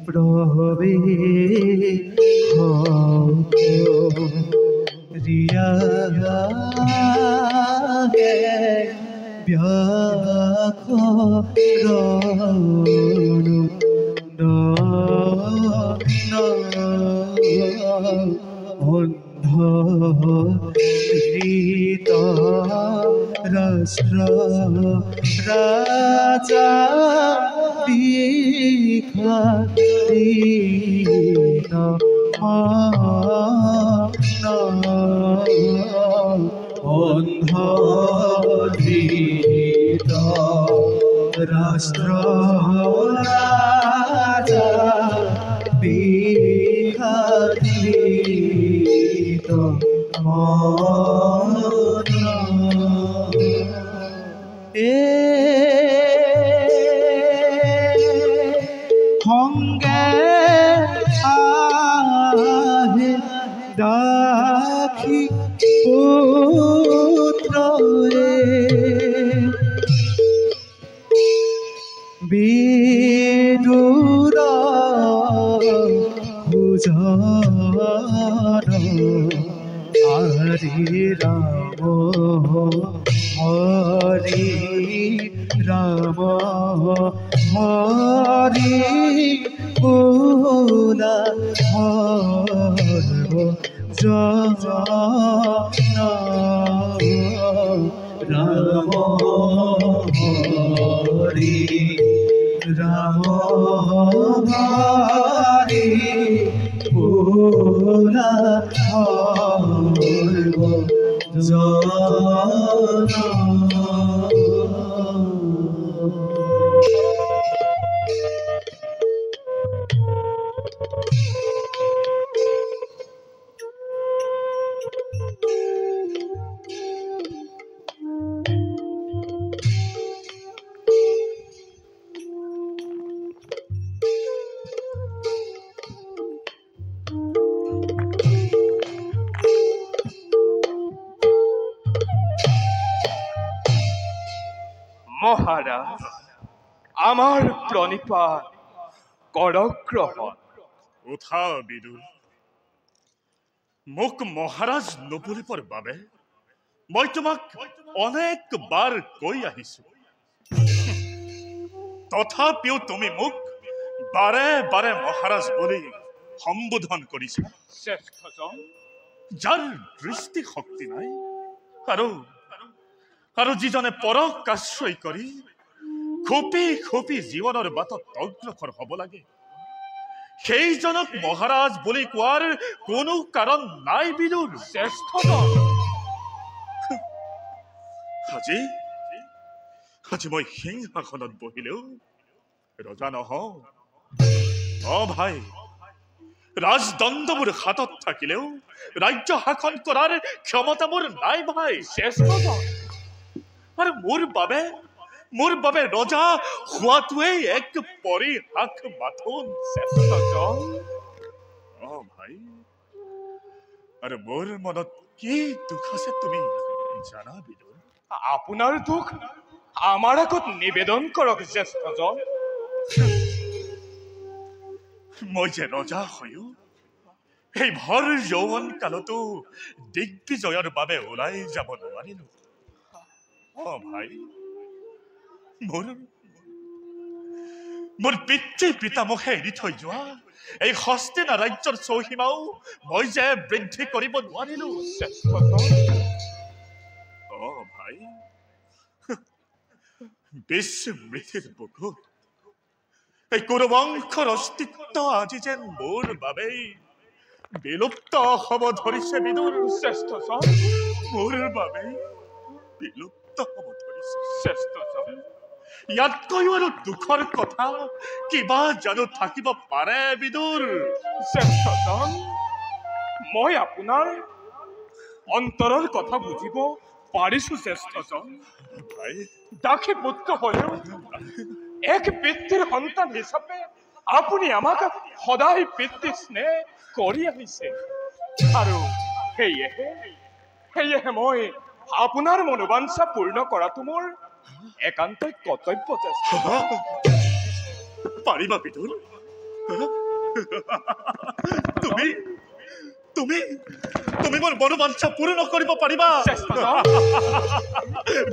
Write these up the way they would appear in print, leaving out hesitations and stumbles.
প্রবে রিয়া গে ব্যাখরণু অন্ধ হৃত রাষ্ট্র রাজা বিখারিত অন্ধ হৃত রাষ্ট্র রাজা বিখারিত সঙ্গে আহে দাখি পুত্রয়ে বিদুর ভুজন হরি রাম হরি রাম হরি বোলা হর জন রাম হরি রাম হরি বোলা হর জন মহারাজ আমার প্রণিপাত করগ্রহণ। উঠা বিদুৰ, মোক মহাৰাজ নবুলিবৰ বাবে মই তোমাক অনেকবাৰ কৈ আহিছো, তথাপিও তুমি মোক বাৰে বাৰে মহাৰাজ বুলি সম্বোধন কৰিছা। শ্ৰেষ্ঠজন, যাৰ দৃষ্টি শক্তি নাই আৰু যিজনে পৰক আশ্ৰয় কৰি খুপি খুপি জীৱনৰ বাটত অগ্ৰসৰ হ'ব লাগে, সেইজনক মহাৰাজ বুলি কোৱাৰ কোনো কাৰণ নাই বিদুৰ। শ্ৰেষ্ঠজন, আজি মই সিংহাসনত বহিলেও ৰজা নহওঁ। ভাই, ৰাজদণ্ডবোৰ হাতত থাকিলেও ৰাজ্য শাসন কৰাৰ ক্ষমতা মোৰ নাই ভাই। শ্ৰেষ্ঠজন, আৰু মোৰ বাবে ৰজা হোৱাটোৱেই এক পৰিহাস মাথোন। শ্ৰেষ্ঠজন, ভাই, আৰু মোৰ মনত কি দুখ আছে তুমি জানা বিদুৰ? আপোনাৰ দুখ আমাৰ আগত নিবেদন কৰক জ্যেষ্ঠজন। মই যে ৰজা হৈও এই ভৰ যৌৱন কালতো দিগ্বিজয়ৰ বাবে ওলাই যাব নোৱাৰিলো। ভাই, মোৰ পিতৃ পিতামহে এৰি থৈ যোৱা এই হস্তিনা ৰাজ্যৰ চৌসীমাও মই যে বৃদ্ধি কৰিব নোৱাৰিলো। ভাই, বিস্মৃতিৰ বুকুত এই কুৰুবংশৰ অস্তিত্ব আজি যেন মোৰ বাবেই বিলুপ্ত হ'ব ধৰিছে বিদুৰ। শ্ৰেষ্ঠজন, মোৰ বাবেই বিলুপ্ত হ'ব ধৰিছে। শ্ৰেষ্ঠজন, ইয়াতকৈও আৰু দুখৰ কথা কিবা জানো থাকিব পাৰে বিদুৰ? শ্ৰেষ্ঠজন, মই আপোনাৰ অন্তৰৰ কথা বুজিব পাৰিছো জ্যেষ্ঠজন। ভাই, দাসী পুত্ৰ হলেও এক পিতৃৰ সন্তান হিচাপে আপুনি আমাক সদায় পিতৃ স্নেহ কৰি আহিছে, আৰু সেয়েহে মই আপোনাৰ মনোবাঞ্ছা পূৰ্ণ কৰাটো মোৰ একান্তই কৰ্তব্য। পাৰিবা বিদুৰ, তুমি তুমি তুমি মোৰ মনোবাঞ্ছা পূৰণ কৰিব পাৰিবা শ্ৰেষ্ঠজন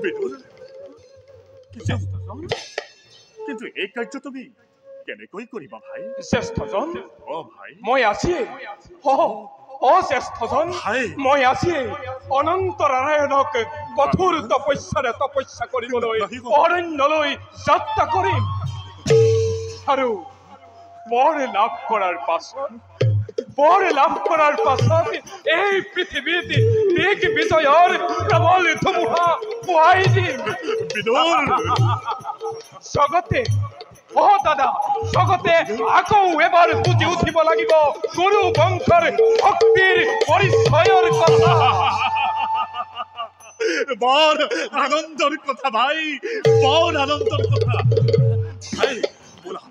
বিদুৰ শ্ৰেষ্ঠজন কিন্তু এই কাৰ্য তুমি কেনেকৈ কৰিবা ভাই শ্ৰেষ্ঠজন অ ভাই মই আছি শ্ৰেষ্ঠজন ভাই মই আছি অনন্ত নাৰায়ণক কঠোৰ তপস্যাৰে তপস্যা কৰিবলৈ অৰণ্যলৈ যাত্ৰা কৰিম আৰু বৰ লাভ কৰাৰ পাছত এই পৃথিৱীত দিক বিজয়ৰ প্ৰবল ধুমুহা পুৱাই দিম বিদুৰ জগতে দাদা জগতে আকৌ এবাৰ বুজি উঠিব লাগিব গুৰু বংশৰ শক্তিৰ পৰিচয়ৰ কথা বৰ আনন্দৰ কথা ভাই বৰ আনন্দৰ কথা ভাই বলা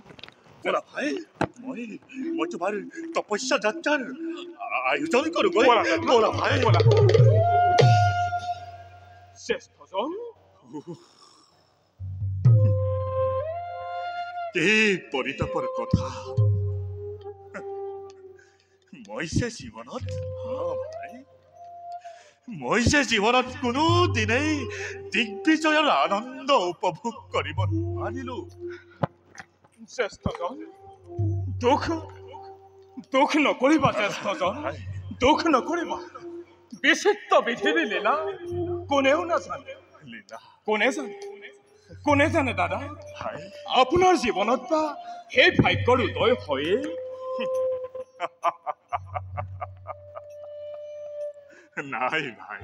বলা ভাই মই তোমাৰ তপস্যা যাত্ৰাৰ আয়োজন কৰোঁ বলা ভাই বলা শ্ৰেষ্ঠজন কি পৰিতাপৰ কথা মই যে জীৱনত কোনো দিনেই দিগ্বিজয়ৰ আনন্দ উপভোগ কৰিব নোৱাৰিলো শ্ৰেষ্ঠজন দুখ নকৰিবা শ্ৰেষ্ঠজন দুখ নকৰিবা বিচিত্ৰ বিধিৰ লীলা কোনেও নাজানে লীলা কোনে জানে দাদা ভাই আপোনাৰ জীৱনত বা সেই ভাগ্যৰ উদয় হয়ে নাই ভাই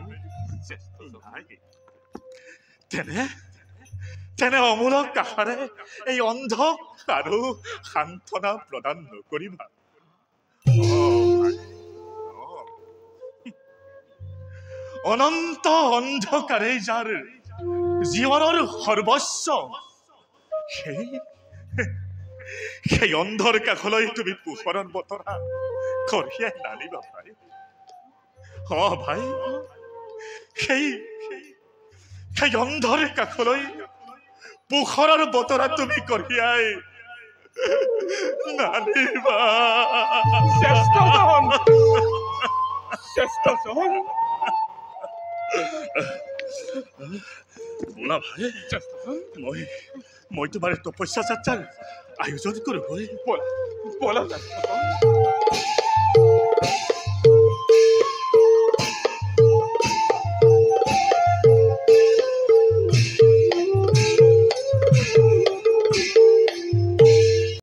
নাই তেনে অমূলক আশাৰে এই অন্ধক আৰু সান্ত্বনা প্ৰদান নকৰিবা অনন্ত অন্ধকাৰে যাৰ জীৱনৰ সৰ্বস্ব সেই অন্ধৰ কাষলৈ তুমি পোহৰৰ বতৰা কঢ়িয়াই নানিবা ভাই ভাই সেই অন্ধৰ কাষলৈ পোহৰৰ বতৰা তুমি কঢ়িয়াই নানিবা শ্ৰেষ্ঠজন বলা ভাই মই তোমাৰ তপস্যা যাত্ৰাৰ আয়োজন কৰোঁ বলা